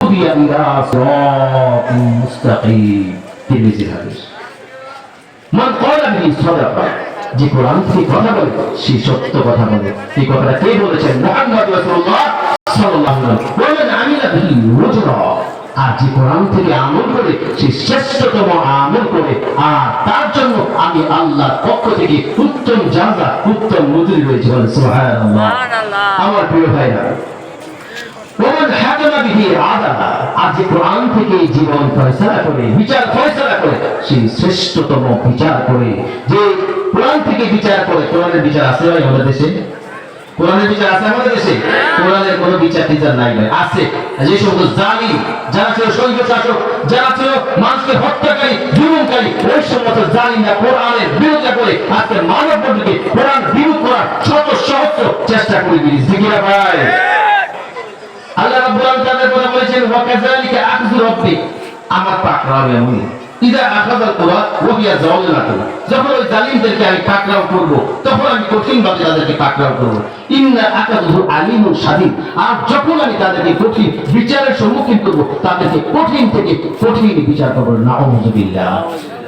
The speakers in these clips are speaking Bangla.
হুদিয়া ইলা সিরাতিন মুস্তাকিম। তিরমিজির হাদিস। মান ক্বালা বিহি সাদাকা, যে কোরআন থেকে কথা বলে সে সত্য কথা বলে। এই কথাটা কে বলেছেন? মুহাম্মদ রাসূলুল্লাহ সাল্লাল্লাহু আলাইহি ওয়াসাল্লাম। ওয়ামান আমিলা বিহি ওয়াজরা, আর যে কোরআন থেকে আমল করে সে শ্রেষ্ঠতম আমল করে, আর তার জন্য আমি আল্লাহর পক্ষ থেকে উত্তম জাযা, উত্তম মজুরি রয়েছে। বলেন সুবহানাল্লাহ। আমার প্রিয় ভাইরা, ওমান হাকামা বিহি আদালা, আর যে কোরআন থেকে জীবন ফয়সালা করে, বিচার ফয়সালা করে, সে শ্রেষ্ঠতম বিচার করে। যে কোরআন থেকে বিচার করে, কোরআনের বিচার আছে ভাই আমাদের দেশে? কোরআনের বিচার আছে আমাদের দেশে? কোরআনের কোনো বিচার টিচার নাই ভাই। আছে যে সমস্ত জালিম, যারা ছিল স্বৈর শাসক, যারা ছিল মানুষকে হত্যাকারী, জুলুমকারী, ওই সমস্ত জালিমরা কোরআনের বিরোধিতা করে আজকে মানব বন্ধুকে কোরআন বিরোধ করার শত সহস্র চেষ্টা করে দিয়েছে। ঠিক না ভাই? আল্লাহ রাব্বুল আলামিন তাদের কথা বলেছেন, ওয়া কাযালিকা আখযু রাব্বিক, আমার পাকড়াও এমন ইদা আখাযাল কুরা ওয়া হিয়া যালিমাতুন, যখন ওই জালিমদেরকে আমি পাকড়াও করব, তখন আমি কঠিন ভাবে তাদেরকে পাকড়াও করব। ইন্না আকাযুহু আলিমুন শাদীদ, আর যখন আমি তাদেরকে কঠিন বিচারের সম্মুখীন করব, তাদেরকে কঠিন থেকে কঠিন বিচার করব। নাউযুবিল্লাহ।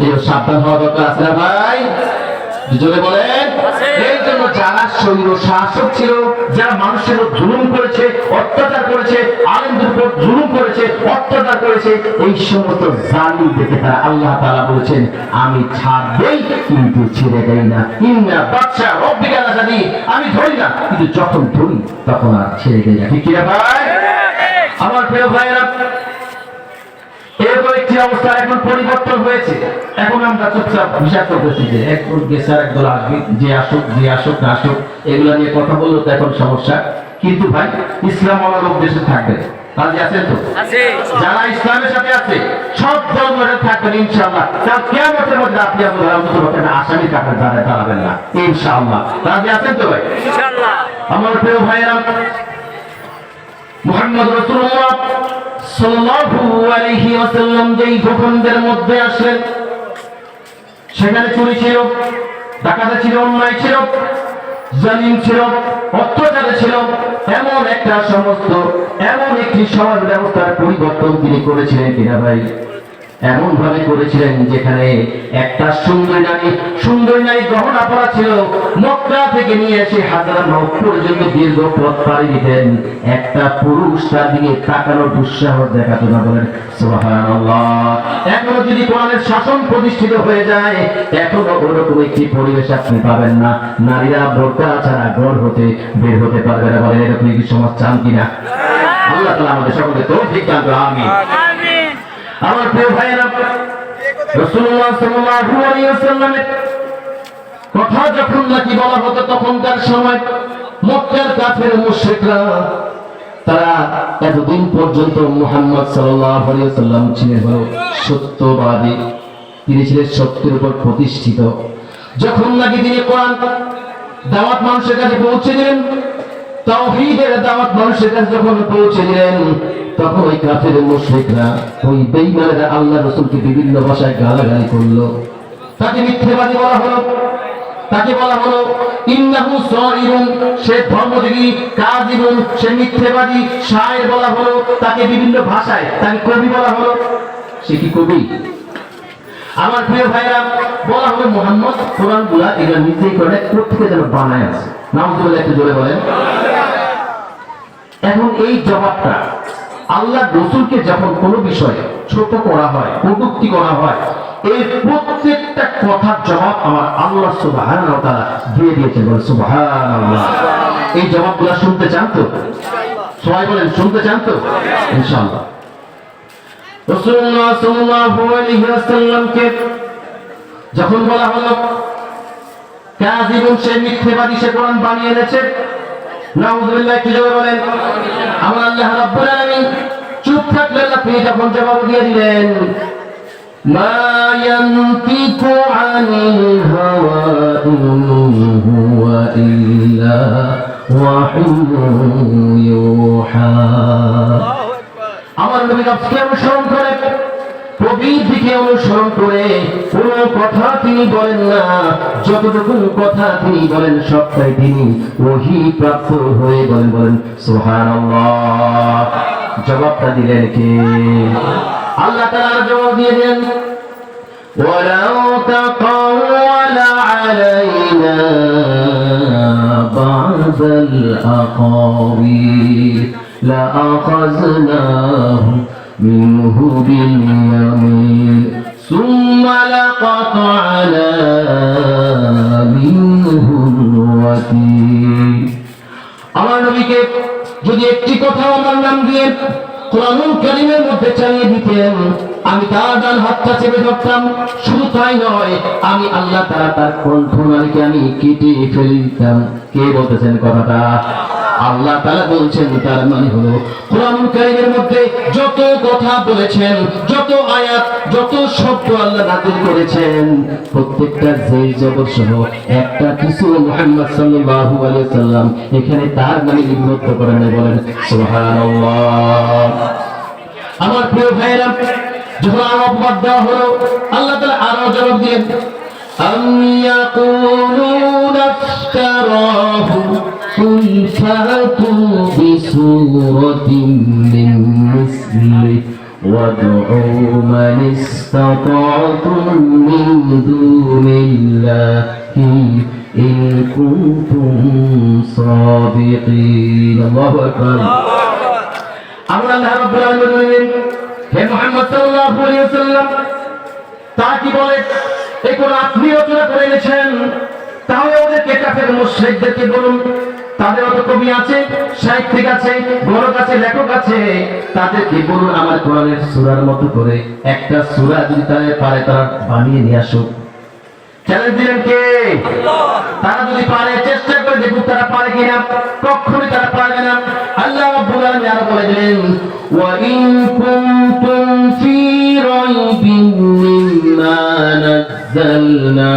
এই সাবধান হওয়া দরকার আছে না ভাই? জোরে বলেন। এই জন্য যারা স্বৈর শাসক ছিল, যারা মানুষের উপর জুলুম করেছে, অত্যাচার করেছে, আলেমদের উপর জুলুম করেছে, অত্যাচার করেছে, এই সমস্ত জালিমদেরকে তারা আল্লাহ তাআলা বলেছেন আমি ছাড়বেই কিন্তু ছেড়ে দেই না। ইন্না বাদশা রব্বিকা লাশাদীদ, আমি ধরি না কিন্তু যখন ধরি তখন আর ছেড়ে দেই না। ঠিক কি ভাই? আমার প্রিয় ভাইরা, এরপর একটি অবস্থা এখন পরিবর্তন হয়েছে। এখন আমরা চুপচাপ হিসাব করতেছি যে একদল গেসার একদল আসবে, যে আসুক না আসুক, এগুলা নিয়ে কথা বললো তো এখন সমস্যা। কিন্তু ভাই ইসলাম আমার লোক দেশে থাকবে, রাজি আছেন তো? যারা ইসলামের সাথে আছে সব ধর্মের থাকবেন ইনশাআল্লাহ। কাল কিয়ামতের মধ্যে আপনি আপনার অন্তত আসামি কাপড় দাঁড়াবেন না ইনশাআল্লাহ। রাজি আছেন তো ভাই? ইনশাআল্লাহ। আমার প্রিয় ভাইরা, মুহাম্মদ রাসূলুল্লাহ সাল্লাল্লাহু আলাইহি ওয়াসাল্লাম যেই ভূখণ্ডের মধ্যে আসলেন, সেখানে চুরি ছিল, ডাকাতি ছিল, অন্যায় ছিল, জালিম ছিল, অত্যাচার ছিল, এমন একটি সমাজ ব্যবস্থার পরিবর্তন তিনি করেছিলেন কিনা ভাই? এমন ভাবে করেছিলেন যেখানে একটা সুন্দরী নারী গহনা পরা ছিল, মক্কা থেকে নিয়ে এসে হাজার মাইল পর্যন্ত দীর্ঘ পথ পাড়ি দিতেন, একটা পুরুষ তার দিকে তাকানোর দুঃসাহস দেখাতো না। বলেন সুবহানাল্লাহ। এখনো যদি কোরআনের শাসন প্রতিষ্ঠিত হয়ে যায়, এখনো ওরকম একটি পরিবেশ আপনি পাবেন না। নারীরা বোরকা ছাড়া ঘর হতে বের হতে পারবে না। বলেন এরকম কি সমাজ চান কিনা? আল্লাহ তাআলা আমাদের সকলকে তৌফিক দান করুন। আমিন। আমার প্রিয় ভাইয়েরা, রাসূলুল্লাহ সাল্লাল্লাহু আলাইহি ওয়াসাল্লামের কথা যখন নাকি বলা হতো, তখনকার সময় মক্কার কাফের মুশরিকরা তারা এতদিন পর্যন্ত মুহাম্মদ সাল্লাল্লাহু আলাইহি ওয়াসাল্লাম ছিলেন সত্যবাদী, তিনি ছিলেন সত্যের উপর প্রতিষ্ঠিত। যখন নাকি তিনি কোরআন দাওয়াত মানুষের কাছে পৌঁছে দিলেন, তাওহীদের দাওয়াত মানুষের কাছে যখন পৌঁছে দিলেন, তখন ওই কাফের মুশরিকরা, ওই বেঈমানেরা আল্লাহর রাসূলকে বিভিন্ন ভাষায় গালাগালি করলো। তাকে মিথ্যাবাদী বলা হলো, তাকে বলা হলো ইন্নাহু সাইরুন, সে ধর্মযোগী, কাযিবুন, সে মিথ্যাবাদী, শায়ের বলা হলো, তাকে বিভিন্ন ভাষায় তাকে কবি বলা হলো। সে কি কবি? আমার প্রিয় ভাইরা, বলা হলো মুহাম্মদ কোরআনগুলা এগুলো নিজেই করে কোথেকে যেন বানায় আছে। নাউযুবিল্লাহ, একটু জোরে বলেন। এখন এই জবাবটা আল্লাহ রাসূলকে যখন কোনো বিষয়ে ছোট করা হয়, কটূক্তি করা হয়, এই প্রত্যেকটা কথার জবাব আমার আল্লাহ সুবহানাহু ওয়া তাআলা দিয়ে দিয়েছেন। বলেন সুবহানাল্লাহ। এই জবাবগুলো শুনতে চান তো? সবাই বলেন শুনতে চান তো? ইনশাআল্লাহ। রাসূলুল্লাহ সাল্লাল্লাহু আলাইহি ওয়াসাল্লামকে যখন বলা হলো কাযিবুন, সে মিথ্যাবাদী, সে কোরআন বানিয়ে এনেছে, নাউযুবিল্লাহ, কি জবাব বলেন? আমার আল্লাহ রাব্বুল আলামিন চুপ থাকলেন না, তিনি যখন জবাব দিয়ে দিলেন, মা ইয়ানতিকু আনিল হাওয়া ইন হুয়া ইল্লা ওয়াহয়ুন ইউহা। আমার নবী নবীকে অনুসরণ করে, প্রবীর দিকে অনুসরণ করে কোন কথা তিনি বলেন না, যতটুকু কথা তিনি বলেন সবটাই তিনি ওহী প্রাপ্ত হয়ে বলেন। বলেন সুবহানাল্লাহ। জবাবটা দিলেন কে? আল্লাহ তাআলা জবাব দিয়ে দেন ولو تقول علينا بعض الأقاويل لأخذناه منه باليمين ثم لقطعنا منه الوتين আমার নবীকে যদি একটি কথা আমার নাম দিয়ে কোরআনুল কারীমের মধ্যে চালিয়ে দিতেন, আমি তার ডান হাতটা চেপে ধরতাম। শুধু তাই নয়, আমি আল্লাহ তাআলা তার কণ্ঠনালীকে আমি কেটে ফেলতাম। কে বলতেছেন কথাটা? আল্লাহ তাআলা বলছেন, তার মানে হলো কোরআনুল কারীমের মধ্যে যত কথা বলেছেন, যত আয়াত, যত শব্দ আল্লাহ নাযিল করেছেন, প্রত্যেকটা জের জবর সহ একটা কিছু মুহাম্মদ সাল্লাল্লাহু আলাইহি ওয়াসাল্লাম এখানে তার নামে লিপিবদ্ধ করেন। বলেন সুবহানাল্লাহ। আমার প্রিয় ভাইরা, যখন অপবাদ দেওয়া হলো, আল্লাহ তাআলা আরো জবাব দিলেন أم يقولون افتراه قل فأتوا بسورة من مثله وادعوا من استطعتم من دون الله إن كنتم صادقين الله أكبر আল্লাহ রাব্বুল আলামিন বলেন, হে মুহাম্মদ সাল্লাল্লাহু আলাইহি ওয়াসাল্লাম, তা কি বলে এই কোরআন আপনি রচনা করে এনেছেন, তাহলে ওদেরকে কাফের মুশরিকদেরকে বলুন, তাদের অত কবি আছে, সাহিত্যিক আছে, গণক আছে, লেখক আছে, তাদেরকে বলুন আমার কোরআনের সূরার মতো করে একটা সূরা যদি তারা পারে তারা বানিয়ে নিয়ে আসুক। চ্যালেঞ্জ দিলেন কে? তারা যদি পারে চেষ্টা করে দেখুক তারা পারে কিনা। কখনোই তারা পারবে না। আল্লাহ রাব্বুল আলামিন আরো বলে দিলেন ওয়া ইন কুনতুম ফি রাইবিন মিম্মা নাযালনা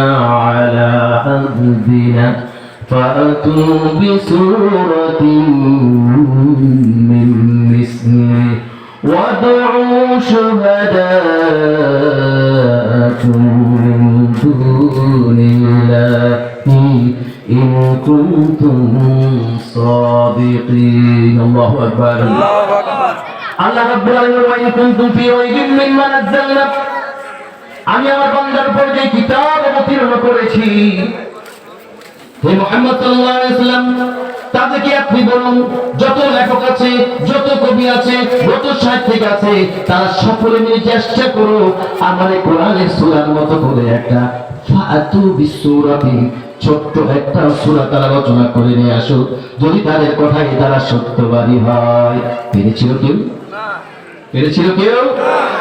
আলা আবদিনা ফাতু বিসূরাতিন মিন মিসলিহি ওয়াদউ শুহাদাআকুম دون الله إن كنتم صادقين الله أكبر الله رب العالمين وإن كنتم في ريب مما نزلنا আমি আমার বান্দার উপর যে কিতাব অবতীর্ণ করেছি, হে মুহাম্মদ সাল্লাল্লাহু আলাইহি ওয়াসাল্লাম, তাদেরকে আপনি বলুন যত লেখক আছে, যত কবি আছে, যত সাহিত্যিক আছে, তারা সকলে মিলে চেষ্টা করো আমার এই কোরআনের সূরার মতো করে একটা ফাতু বিসূরাতিন ছোট্ট একটা সূরা তারা রচনা করে নিয়ে আসো। যদি তাদের কথাই তারা সত্যবাদী হয়। পেরেছিল কেউ? পেরেছিল কেউ?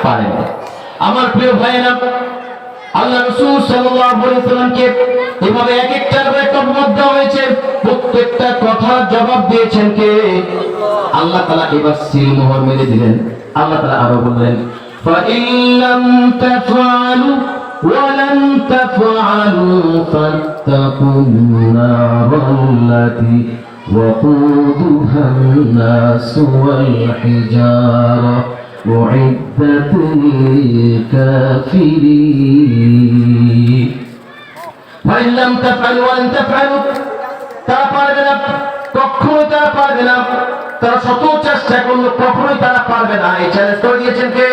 পারেনি। আমার প্রিয় ভাইয়েরা, আল্লাহ রাসূল সাল্লাল্লাহু আলাইহি ওয়াসাল্লামকে এভাবে এক একটার পর একটা অপবাদ দেওয়া হয়েছে, প্রত্যেকটা কথার জবাব দিয়েছেন কে? আল্লাহ তাআলা। এবার সিল মোহর মেরে দিলেন। আল্লাহ তাআলা আরো বললেন فَإِن لَّمْ تَفْعَلُوا وَلَن تَفْعَلُوا فَاتَّقُوا النَّارَ الَّتِي وَقُودُهَا النَّاسُ وَالْحِجَارَةُ أعدت للكافرين فإن لم تفعلوا ولن تفعلوا তারা পারবে না, কখনোই তারা পারবে না। তারা শত চেষ্টা করলো, কখনোই তারা পারবে না। এই চ্যালেঞ্জ করে দিয়েছেন কে?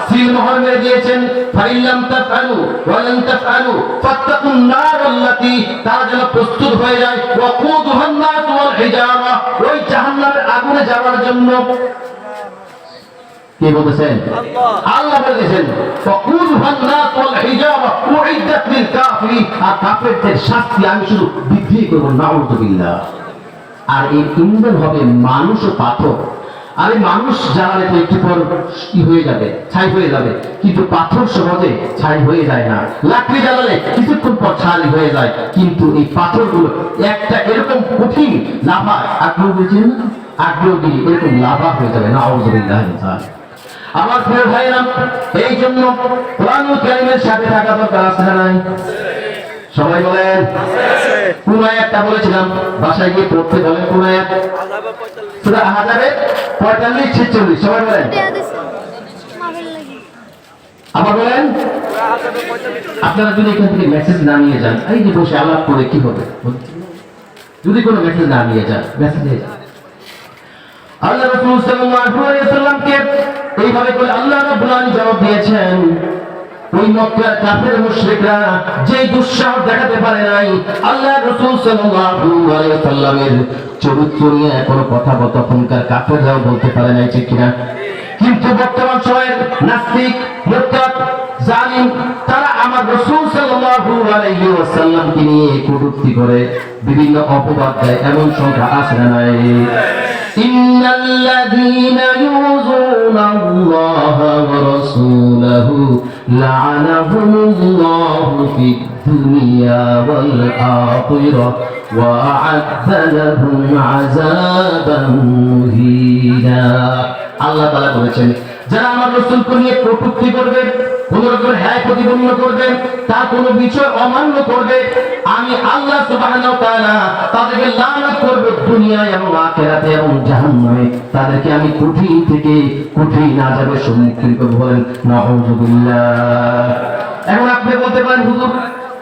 সিল মোহর মেরে দিয়েছেন। فإن لم تفعلوا ولن تفعلوا فاتقوا النار التي তারা যেন প্রস্তুত হয়ে যায় وقودها الناس والحجارة ওই জাহান্নামের আগুনে যাওয়ার জন্য। কে বলতেছেন? আল্লাহ বলেছেন ফাকুযুহান নাস ওয়াল হিজারা উইদ্দাত লিল কাফিরিন। আর কাফেরদের শাস্তি আমি শুধু বৃদ্ধি করব, নাউযুবিল্লাহ। আর এই ইন্ধন হবে মানুষ ও পাথর। আরে মানুষ জ্বালালে তো একটু পর কি হয়ে যাবে, ছাই হয়ে যাবে, কিন্তু পাথর সহজে ছাই হয়ে যায় না। লাকড়ি জ্বালালে কিছুক্ষণ পর ছাই হয়ে যায়, কিন্তু এই পাথরগুলো একটা এরকম কঠিন লাভা, আগ্নেয়গিরি, আগ্নেয়গিরি এরকম লাভা হয়ে যাবে, নাউযুবিল্লাহ। আমার প্রিয় ভাইরা, এই জন্য কোরআনুল কারীমের সাথে থাকা দরকার আছে না নাই? সবাই বলেন। কোন আয়াতটা বলেছিলাম বাসায় গিয়ে পড়তে বলেন? কোন আয়াত? সূরা আহজাবের 45-46। সবাই বলেন। আবার বলেন। আপনারা যদি এখান থেকে মেসেজ না নিয়ে যান, এই যে বসে আলাপ করে কি হবে? যদি কোনো মেসেজ না নিয়ে যান, মেসেজ নিয়ে যান। আল্লাহ রাসূল সাল্লাল্লাহু আলাইহি ওয়াসাল্লামকে এইভাবে করে আল্লাহ রাব্বুল আলামিন জবাব দিয়েছেন। ওই মক্কার কাফের মুশরিকরা যে দুঃসাহস দেখাতে পারে নাই আল্লাহ রাসূল সাল্লাল্লাহু আলাইহি ওয়াসাল্লামের চরিত্র নিয়ে কোনো কথা তখনকার কাফেররাও বলতে পারে নাই, ঠিক কিনা? কিন্তু বর্তমান সময়ের নাস্তিক, মুরতাদ, জালিম তারা আমার রাসূল সাল্লাল্লাহু আলাইহি ওয়াসাল্লামকে নিয়ে কটূক্তি করে বিভিন্ন অপবাদ দেয়। এমন সংখ্যা আছে না নাই? ইন্নাল্লাযীনা ইউযুনা আল্লাহা ওয়া রাসূলাহু লা'আনাহুমুল্লাহু ফিদ দুনিয়া ওয়াল আখিরাহ ওয়া আ'আদ্দা লাহুম আযাবান মুহীনা। আল্লাহ তাআলা বলেছেন, যারা আমার রাসূলকে নিয়ে কটূক্তি করবে, কোন রকমের হ্যায় প্রতিপন্ন করবে, তার কোন বিষয় অমান্য করবে, আমি আল্লাহ সুবহানাহু ওয়া তাআলা তাদেরকে লানত করব দুনিয়ায় এবং আখিরাতে এবং জাহান্নামে। তাদেরকে আমি কঠিন থেকে কঠিন আযাবের সম্মুখীন করব। বলেন নাউযুবিল্লাহ। এখন আপনি বলতে পারেন, হুজুর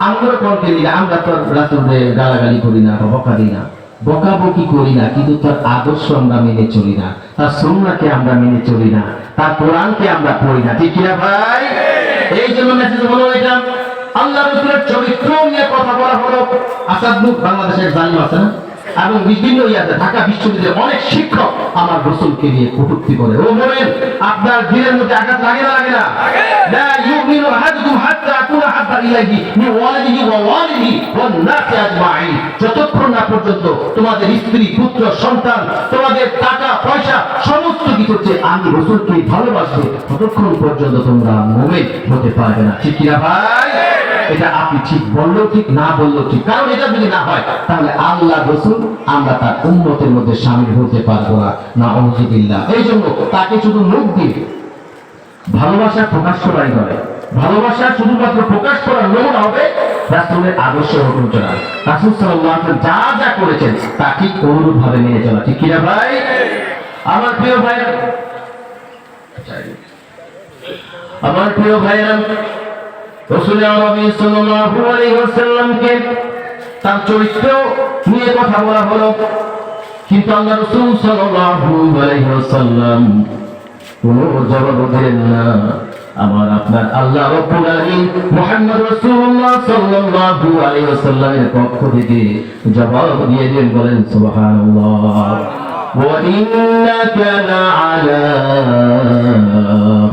আমরা কোন দিকে, আমরা তো রাসূলের গালাগালি করি না, বকা দিই না, বকাবকি করি না, কিন্তু তার আদর্শ আমরা মেনে চলি না, তার সুন্নাহকে আমরা মেনে চলি না, তার কোরআনকে আমরা পড়ি না, ঠিক কিনা ভাই? এই জন্য মেসেজ হলো এটা। আল্লাহ রাসূলের চরিত্র নিয়ে কথা বলা হলো। আসাদুল বাংলাদেশের জালিম আছে না, এবং বিভিন্ন ইয়াতে ঢাকা বিশ্ববিদ্যালয়ের অনেক শিক্ষক আমার রাসূলকে নিয়ে কটূক্তি করে। ও বলেন, আপনার দিলের মধ্যে আঘাত লাগে না? লাগে না? লা ইউমিনু আহাদুকুম হাত্তা আকুনা হাব্বা ইলাইহি মিন ওয়ালিদিহি ওয়া ওয়ালিদিহি ওয়ান নাসি আজমাইন। যতক্ষণ না পর্যন্ত তোমাদের স্ত্রী, পুত্র, সন্তান, তোমাদের টাকা পয়সা সমস্ত কিছু হচ্ছে আমি রাসূলকে ভালোবাসবে, ততক্ষণ পর্যন্ত তোমরা মুমিন হতে পারবে না, ঠিক কিনা ভাই? এটা আপনি ঠিক বললেও ঠিক, না বললেও ঠিক। কারণ এটা যদি না হয় তাহলে আল্লাহ রাসূল আমরা তার উম্মতের মধ্যে শামিল হতে পারবো না, নাউযুবিল্লাহ। এই জন্য তাকে শুধু মুখ দিয়ে ভালোবাসা প্রকাশ করাই নয়, ভালোবাসা শুধুমাত্র প্রকাশ করার নমুনা হবে রাসূলের আদর্শ অনুসরণ। রাসূল সাল্লাল্লাহু আলাইহি ওয়াসাল্লাম যা যা করেছেন তা ঠিক অনুরূপ ভাবে মেনে চলা, ঠিক কিনা ভাই? আমার প্রিয় ভাইরা, আমার প্রিয় ভাইরা, রাসূল আরবি সাল্লাল্লাহু আলাইহি ওয়াসাল্লামকে তার চরিত্র নিয়ে কথা বলা হলো, কিন্তু আল্লাহ রাসূল সাল্লাল্লাহু আলাইহি ওয়াসাল্লাম কোনো জবাব দিলেন না। আমার আপনার আল্লাহ রাব্বুল আলামিন মুহাম্মদ রাসূলুল্লাহ সাল্লাল্লাহু আলাইহি ওয়াসাল্লামের পক্ষ থেকে জবাব দিয়ে দিলেন। বলেন সুবহানাল্লাহ। ওয়া ইন্নাকা লাআলা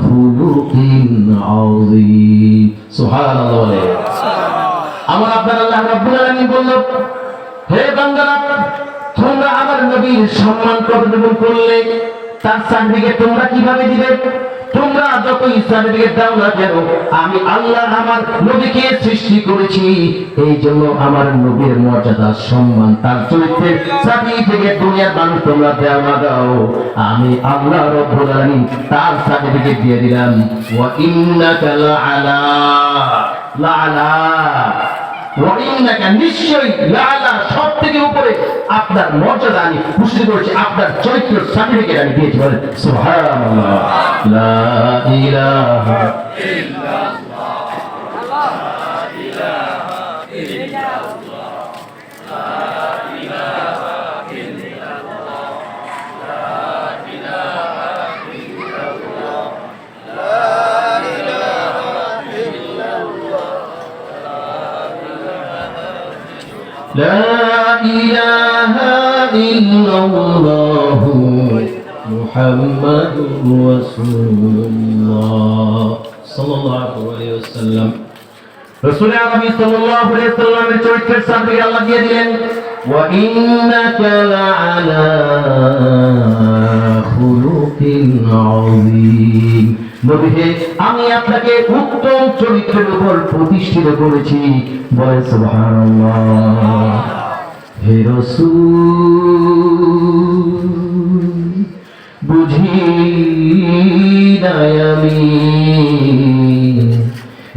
খুলুকিন আযীম। সুবহানাল্লাহ। আমার আপনার আল্লাহ রাব্বুল আলামিন বলল, হে বান্দারা, তোমরা আমার নবীর সম্মান কতটুকু করলে, তার সার্টিফিকেট তোমরা কিভাবে দিবে? তোমরা যতই সার্টিফিকেট দাও না কেন, আমি আল্লাহ আমার নবীকে সৃষ্টি করেছি, এই জন্য আমার নবীর মর্যাদা, সম্মান, তার চরিত্রের সার্টিফিকেট দুনিয়ার মানুষ তোমরা দাও না দাও, আমি আল্লাহ রাব্বুল আলামিন তার সার্টিফিকেট দিয়ে দিলাম। ওয়া ইন্নাকা লাআলা নিশ্চয়ই লাআলা সব থেকে উপরে আপনার মর্যাদা আমি ঘোষণা করেছি, আপনার চরিত্রের সার্টিফিকেট আমি দিয়েছি। বলেন সুবহানাল্লাহ। লা ইলাহা ইল্লাল্লাহ, লা ইলাহা ইল্লাল্লাহ, লা ইলাহা ইল্লাল্লাহ, লা ইলাহা ইল্লাল্লাহ, লা لا إله إلا الله محمد رسول الله صلى الله عليه وسلم। رسول عربي صلى الله عليه وسلم চরিত্রের সার্টিফিকেট আল্লাহ দিয়ে দিলেন। وإنك لعلى خلق عظيم। নবী হে, আমি আপনাকে উত্তম চরিত্রের উপর প্রতিষ্ঠিত করেছি। বলেন সুবহানাল্লাহ। হে রাসূল, বুঝি নাই আমি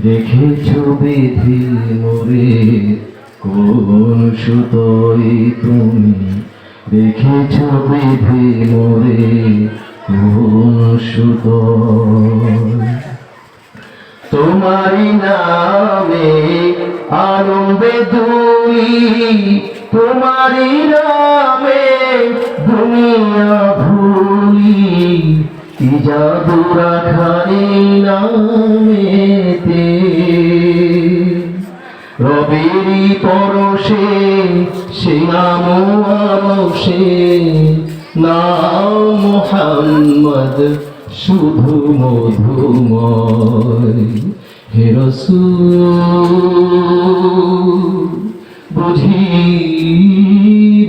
রেখেছো বেঁধে মোরে কোন সুতোয়, তুমি রেখেছো বেঁধে মোরে কোন সুতোয়। তোমারি নামে আনন্দে দুলি, তোমারি নামে দুনিয়া ভুল কি জাদু রাখা এই নামেতে, রবেরই পরশে সে নাম আরশে, নাম মুহাম্মদ শুধু মধুময়। হে রাসূল বুঝি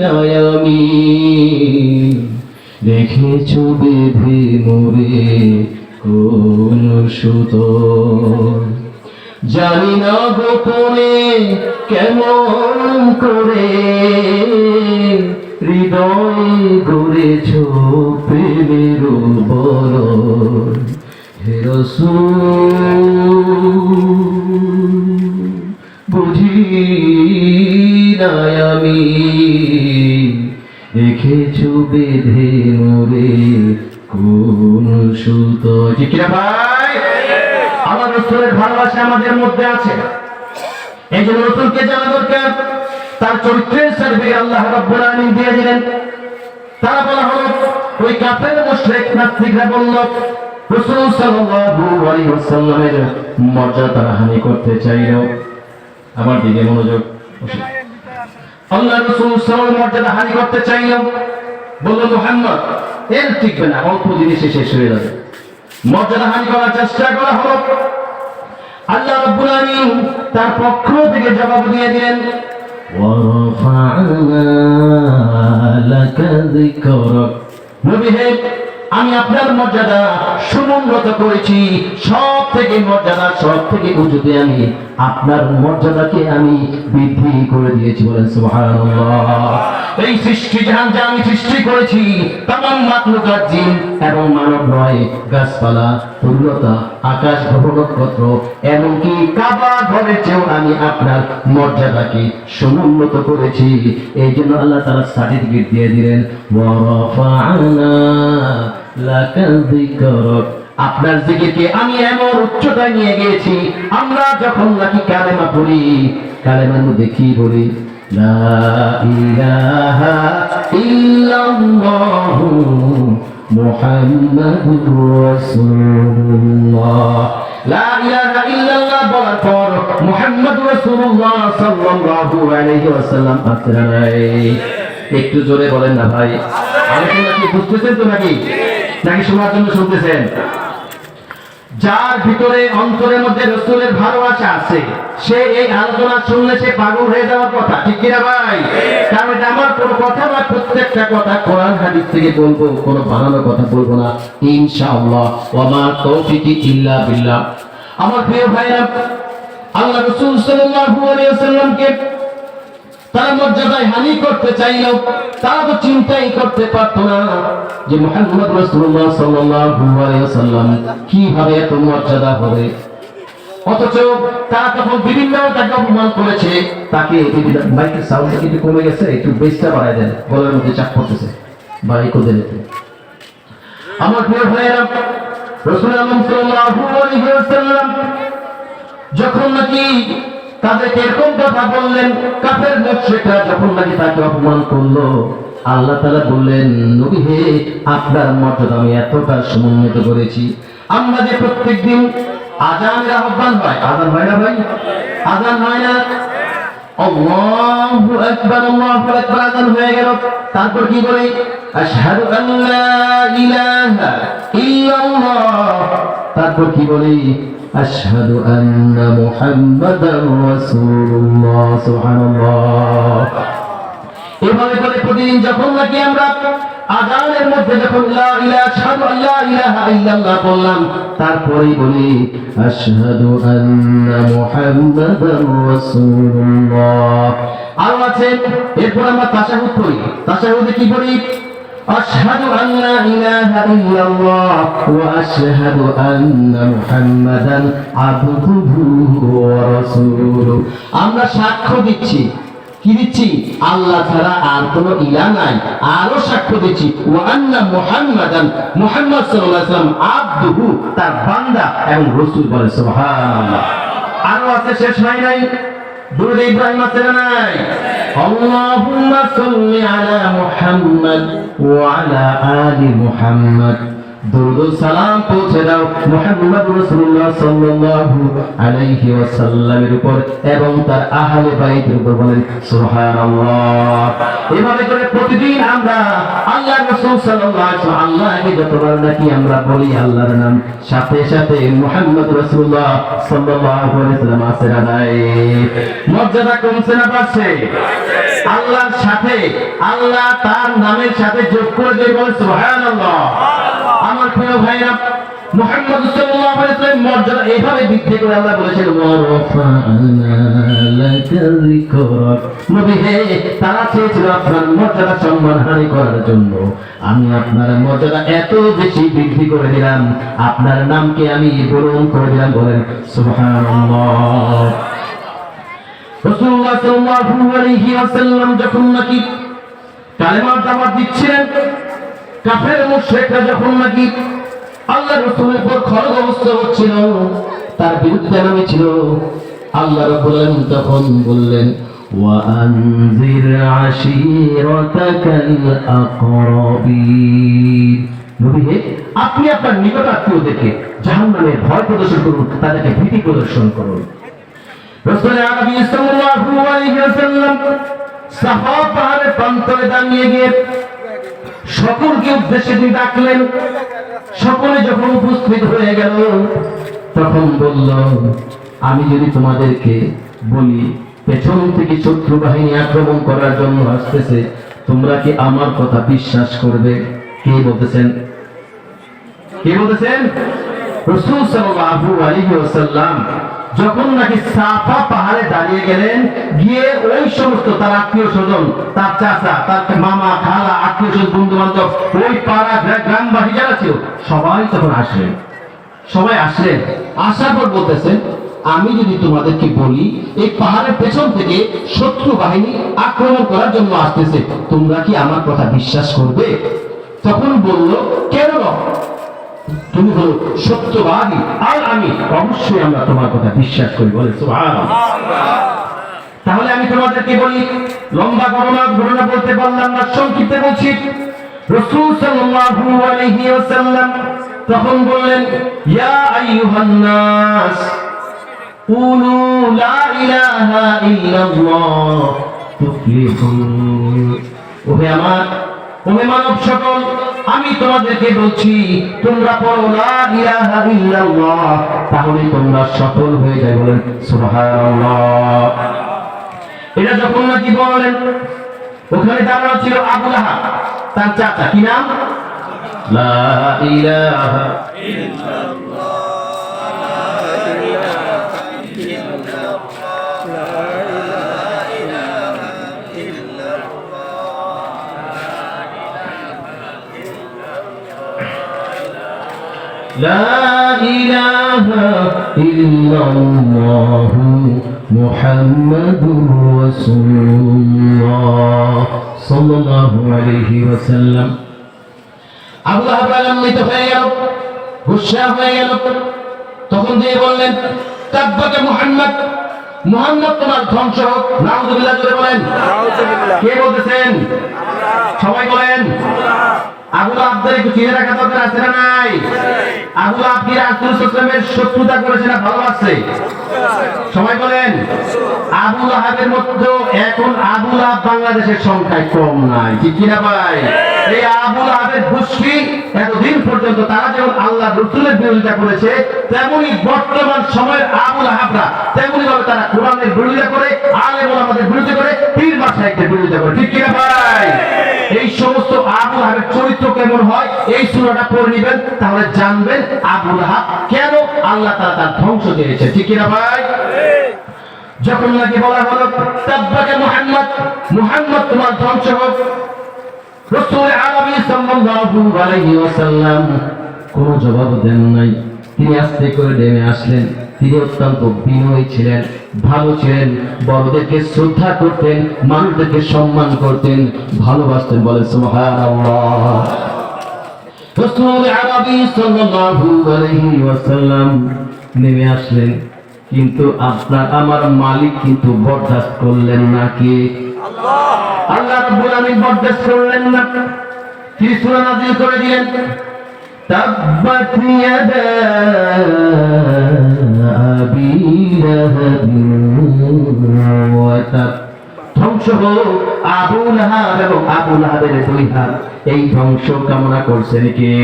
নাই আমি, রেখেছ বেঁধে মোরে কোন সুতোয়। জানি না গোপনে কেমন করে হৃদয়ে গড়েছ প্রেমের বলয়। হে রাসূল বুঝি নাই আমি, রেখেছ বেঁধে মোরে কোন সুতোয়। ঠিক কিনা ভাই? আমার রাসূলের ভালোবাসা আমাদের মধ্যে আছে, এই জন্য রাসূলকে জানা দরকার। তার চরিত্রের সার্টিফিকেট আল্লাহ রাব্বুল আলামিন দিয়ে দিলেন। তারা বলা হলো, ওই কাফের মুশরিক নাস্তিকরা বলল, রাসূল সাল্লাল্লাহু আলাইহি ওয়াসাল্লামের মর্যাদা হানি করতে চাইল। আমার দিকে মনোযোগ। আল্লাহ রাসূল সাল্লাল্লাহু মর্যাদা হানি করতে চাইল, বলল মুহাম্মদ এর টিকবে না, অল্প দিনে শেষ হয়ে যাবে। মর্যাদা হানি করার চেষ্টা করা হলো। আল্লাহ রাব্বুল আলামিন তার পক্ষ থেকে জবাব দিয়ে দিলেন, ওয়ারাফা'না লাকা যিকরাক। নবী হে, আমি আপনার মর্যাদা সমুন্নত করেছি, সব থেকে মর্যাদা, সব থেকে উঁচুতে আমি আপনার মর্যাদাকে আমি বৃদ্ধি করে দিয়েছি। বলেন সুবহানাল্লাহ। এই সৃষ্টি জাহান যা আমি সৃষ্টি করেছি, তামাম মাখলুকাত জিন এবং মানব নয়, গাছপালা, তরুলতা, আকাশ গ্রহ নক্ষত্র, এমনকি কাবা ঘরের চেয়েও আমি আপনার মর্যাদাকে সমুন্নত করেছি। এই জন্য আল্লাহ তাআলা সার্টিফিকেট দিয়ে দিলেন, ওয়ারাফা'না লাকা যিকরাক। আপনার জিকিরকে আমি এমন উচ্চতায় নিয়ে গিয়েছি, আমরা যখন নাকি কালেমা পড়ি, কালেমার মধ্যে কি বলি? লা ইলাহা ইল্লাল্লাহু মুহাম্মাদুর রাসূলুল্লাহ। লা ইলাহা ইল্লাল্লাহ বলার পর মুহাম্মাদুর রাসূলুল্লাহ সাল্লাল্লাহু আলাইহি ওয়াসাল্লাম আসলেন। একটু জোরে বলেন না ভাই, আলোচনা কি বুঝতেছেন তো নাকি শোনার জন্য শুনতেছেন? যার ভিতরে অন্তরের মধ্যে রাসূলের ভালোবাসা আছে, সে এই আলোচনা শুনলে সে পাগল হয়ে যাওয়ার কথা। ঠিক কিনা ভাই? কারণ এটা আমার কোনো কথা না, প্রত্যেকটা কথা কোরআন হাদিস থেকে বলবো, কোনো বানানো কথা বলবো না ইনশাআল্লাহ। ওয়া মা তৌফিকি ইল্লা বিল্লাহ। আমার প্রিয় ভাইরা, আল্লাহ রাসূল সাল্লাল্লাহু আলাইহি ওয়াসাল্লামকে তারা মর্যাদায় হানি করতে চাইল। তারা তো চিন্তাই করতে পারত না যে মুহাম্মদ রাসূলুল্লাহ সাল্লাল্লাহু আলাইহি ওয়াসাল্লাম কিভাবে এত মর্যাদা হবে। অথচ তারা তখন বিভিন্ন তাকে অপমান করেছে, তাকে মাইকের সাউন্ডটা কিন্তু কমে গেছে, একটু বেসটা বাড়ায় দেন, গলার মধ্যে চাপ পড়তেছে, বাইকও দেন একটু। আমার প্রিয় ভাইয়েরা, রাসূল সাল্লাল্লাহু আলাইহি ওয়াসাল্লাম যখন নাকি তাদেরকে এরকম কথা বললেন, কাফের মুশরিকরা যখন নাকি তাকে অপমান করলো, আল্লাহ তাআলা বললেন, নবী হে, আপনার মর্যাদা আমি এতটা সমুন্নত করেছি। আমরা যে প্রত্যেকদিন আযানের আহ্বান হয়, আযান হয় না ভাই? আযান হয় না? আল্লাহু আকবার, আল্লাহু আকবার, আযান হয়ে গেল। তারপর কি বলি? আশহাদু আল্লা ইলাহা ইল্লাল্লাহ। তারপর কি বলি? আশহাদু আন্না মুহাম্মাদার রাসূলুল্লাহ। সুবহানাল্লাহ। এভাবে করে প্রতিদিন যখন নাকি আমরা আযানের মধ্যে যখন লা ইলাহা আশহাদু আল্লা ইলাহা ইল্লাল্লাহ বললাম, তারপরেই বলি আশহাদু আন্না মুহাম্মাদার রাসূলুল্লাহ। আর আছে, এরপর আমরা তাশাহুদ পড়ি। তাশাহুদে কি পড়ি? আশহাদু আল্লা ইলাহা ইল্লাল্লাহ ওয়া আশহাদু আন্না মুহাম্মাদান আবদুহু ওয়া রাসূলুহু। আমরা সাক্ষ্য দিচ্ছি, কি দিচ্ছি? আল্লাহ ছাড়া আর কোনো ইলাহ নাই। আরো সাক্ষ্য দিচ্ছি, ওয়া আন্না মুহাম্মাদান, মুহাম্মদ সাল্লাল্লাহু আলাইহি ওয়াসাল্লাম আবদুহু, তার বান্দা এবং রাসূল। বলে সুবহানাল্লাহ। আরো আছে, শেষ হয় নাই। দুরূদ ইব্রাহিম আছে না নাই? আল্লাহুম্মা সাল্লি আলা মুহাম্মাদ ওয়া আলা আলি মুহাম্মাদ দুরূদ ও সালাম পৌঁছে দাও মুহাম্মদ রাসূলুল্লাহ সাল্লাল্লাহু আলাইহি ওয়াসাল্লামের উপর এবং তার আহলে বাইতের উপর। বলেন সুবহানাল্লাহ। এভাবে করে প্রতিদিন আমরা আল্লাহর রাসূল সাল্লাল্লাহু আলাইহি ওয়াসাল্লাম আল্লাহকে যতবার নাকি আমরা বলি আল্লাহর নাম, সাথে সাথে মুহাম্মদ রাসূলুল্লাহ সাল্লাল্লাহু আলাইহি ওয়াসাল্লাম আসরা নাই। মর্যাদা কমছে না বাড়ছে? আল্লাহর সাথে আল্লাহ তার নামের সাথে যোগ করে দিয়ে বলে সুবহানাল্লাহ। আমার প্রিয় ভাইরা, মুহাম্মদ সাল্লাল্লাহু আলাইহি ওয়াসাল্লাম মর্যাদা এইভাবে বৃদ্ধি করে আল্লাহ বলেছেন ওয়ারাফা'না লাকা যিকরাক। নবী হে, তারা চেয়েছিল আপনার মর্যাদা সম্মানহানি করার জন্য, আমি আপনার মর্যাদা এত বেশি বৃদ্ধি করে দিলাম, আপনার নামকে আমি বরণ করে দিলাম। বলেন সুবহানাল্লাহ। রাসূলুল্লাহ সাল্লাল্লাহু আলাইহি ওয়াসাল্লাম যখন নাকি কালেমার দাওয়াত দিচ্ছিলেন, কাফের মুশরিকরা যখন নাকি আল্লাহ রাসূলের উপর খড়গহস্ত হচ্ছিল, তার বিরুদ্ধে নামেছিল, আল্লাহ রাব্বুল আলামিন তখন বললেন ওয়া আনজির আশীরাতাকাল আকরাবিন। নবী হে, আপনি আপনার নিকট আত্মীয়দেরকে জাহান্নামের ভয় প্রদর্শন করুন, তাদেরকে ভীতি প্রদর্শন করুন। রাসূল আরবী সাল্লাল্লাহু আলাইহি ওয়াসাল্লাম সাফা পাহাড়ের প্রান্তরে দাঁড়িয়ে গিয়ে সকলকে উদ্দেশ্যে দিয়ে ডাকলেন। সকলে যখন উপস্থিত হয়ে গেল তখন বলল, আমি যদি তোমাদেরকে বলি পেছন থেকে শত্রু বাহিনী আক্রমণ করার জন্য আসতেছে, তোমরা কি আমার কথা বিশ্বাস করবে? কে বলতেছেন? কে বলতেছেন? রাসূল সাল্লাল্লাহু আলাইহি ওয়াসাল্লাম যখন নাকি সাফা পাহাড়ে দাঁড়িয়ে গেলেন, গিয়ে ওই সমস্ত তার আত্মীয় স্বজন, তার চাচা, তার মামা, খালা, আত্মীয় স্বজন, বন্ধু বান্ধব, ওই পাড়া গ্রামবাসী যারা ছিল সবাই তখন আসলেন। সবাই আসলেন, আসার পর বলতেছেন, আমি যদি তোমাদেরকে বলি এই পাহাড়ের পেছন থেকে শত্রু বাহিনী আক্রমণ করার জন্য আসতেছে, তোমরা কি আমার কথা বিশ্বাস করবে? তখন বলল, কেন নয়, তুমি হলো সত্যবাদী আর আমি, অবশ্যই আমরা তোমার কথা বিশ্বাস করি। বলে সুবহানাল্লাহ। তাহলে আমি তোমাদেরকে বলি, লম্বা ঘটনা বলতে পারলাম না, সংক্ষিপ্তে বলছি। রাসূল সাল্লাল্লাহু আলাইহি ওয়াসাল্লাম তখন বললেন, ইয়া আইয়ুহান নাস কুলু লা ইলাহা ইল্লাল্লাহ তুফলিহুন। ওহে মানব সকল, আমি তোমাদেরকে বলছি, তোমরা পড়ো লা ইলাহা ইল্লাল্লাহ, তাহলে তোমরা সফল হয়ে যাবে। বলেন সুবহানাল্লাহ। এটা যখন নাকি বললেন, ওখানে দাঁড়ানো ছিল আবু লাহাব, তার চাচা, কি নাম? লা ইলাহা ইল্লাল্লাহ। لا إله إلا الله محمد رسول الله صلى الله عليه وسلم। আবু লাহাব রাগান্বিত হয়ে গেল, গুসসা হয়ে গেল। তখন দিয়ে বললেন, তাব্বাকা মুহাম্মদ, মুহাম্মদ তোমার ধ্বংস হোক। নাউযুবিল্লাহ, জোরে বলেন নাউযুবিল্লাহ। কে বলতেছেন? সবাই বলেন। আবু লাহাবদের একটু চিনে রাখা দরকার আছে না নাই? আবু লাহাব কি রাসূল সাল্লাল্লাহু আলাইহি ওয়াসাল্লামের শত্রুতা করেছে না ভালোবাসে? সবাই বলেন। আবু লাহাবের মধ্যে এখন আবু লাহাব বাংলাদেশের সংখ্যায় কম নাই, ঠিক কিনা ভাই? এই আবু লাহাবের গোষ্ঠী এতদিন পর্যন্ত তারা যেমন আল্লাহ রাসূলের বিরোধিতা করেছে, তেমনি বর্তমান সময়ের আবু লাহাবরা তেমনি ভাবে তারা কোরআনের বিরোধিতা করে, আলেম ওলামাদের বিরোধিতা করে, পীর মাশায়েখদের বিরোধিতা করে, ঠিক কিনা ভাই? এই সমস্ত আবু লাহাবের চরিত্র কেমন হয় এই সূরাটা পড়ে নেবেন, তাহলে জানবেন আবু লাহাব কেন আল্লাহ তাআলা তার ধ্বংস দিয়েছে, ঠিক কিনা ভাই? যখন নাকি বলা হলো তাব্বাকা মুহাম্মদ, মুহাম্মদ তোমার ধ্বংস হোক, রাসূল আরবী সাল্লাল্লাহু আলাইহি ওয়াসাল্লাম কোনো জবাব দেন নাই। তিনি আস্তে করে নেমে আসলেন। তিনি অত্যন্ত বিনয়ী ছিলেন, ভালো ছিলেন, বড়দেরকে শ্রদ্ধা করতেন, মানুষদেরকে সম্মান করতেন, ভালোবাসতেন। বলে সুবহানাল্লাহ। রাসূল আরবী সাল্লাল্লাহু আলাইহি ওয়াসাল্লাম নেমে আসলেন, কিন্তু আপনার আমার মালিক কিন্তু বরদাস্ত করলেন না। কে? আল্লাহ রাব্বুল আলামিন বরদাস্ত করলেন না। তিনি সূরা নাযিল করে দিলেন, তাব্বাত ইয়াদা আবি লাহাবিন ওয়া তাব। ধ্বংস হোক আবু লাহাব এবং আবু লাহাবের দুই হাত। এই ধ্বংস কামনা করছেন কে?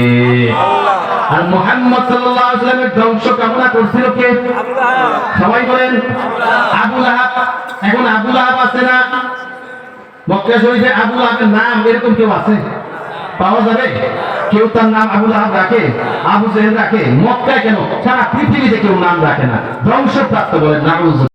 আর মুহাম্মদ সাল্লাল্লাহু আলাইহি ওয়াসাল্লামের ধ্বংস কামনা করছিল কে? সবাই বলেন আবু লাহাব। এখন আবু লাহাব আছে না মক্কা শরীফে? আবু লাহাবের নাম এরকম কেউ আছে? পাওয়া যাবে? কেউ তার নাম আবু লাহাব রাখে? আবু জেহেল রাখে? মক্কায় কেন, সারা পৃথিবীতে কেউ নাম রাখে না। ধ্বংসপ্রাপ্ত বলেন নাউযুবিল্লাহ।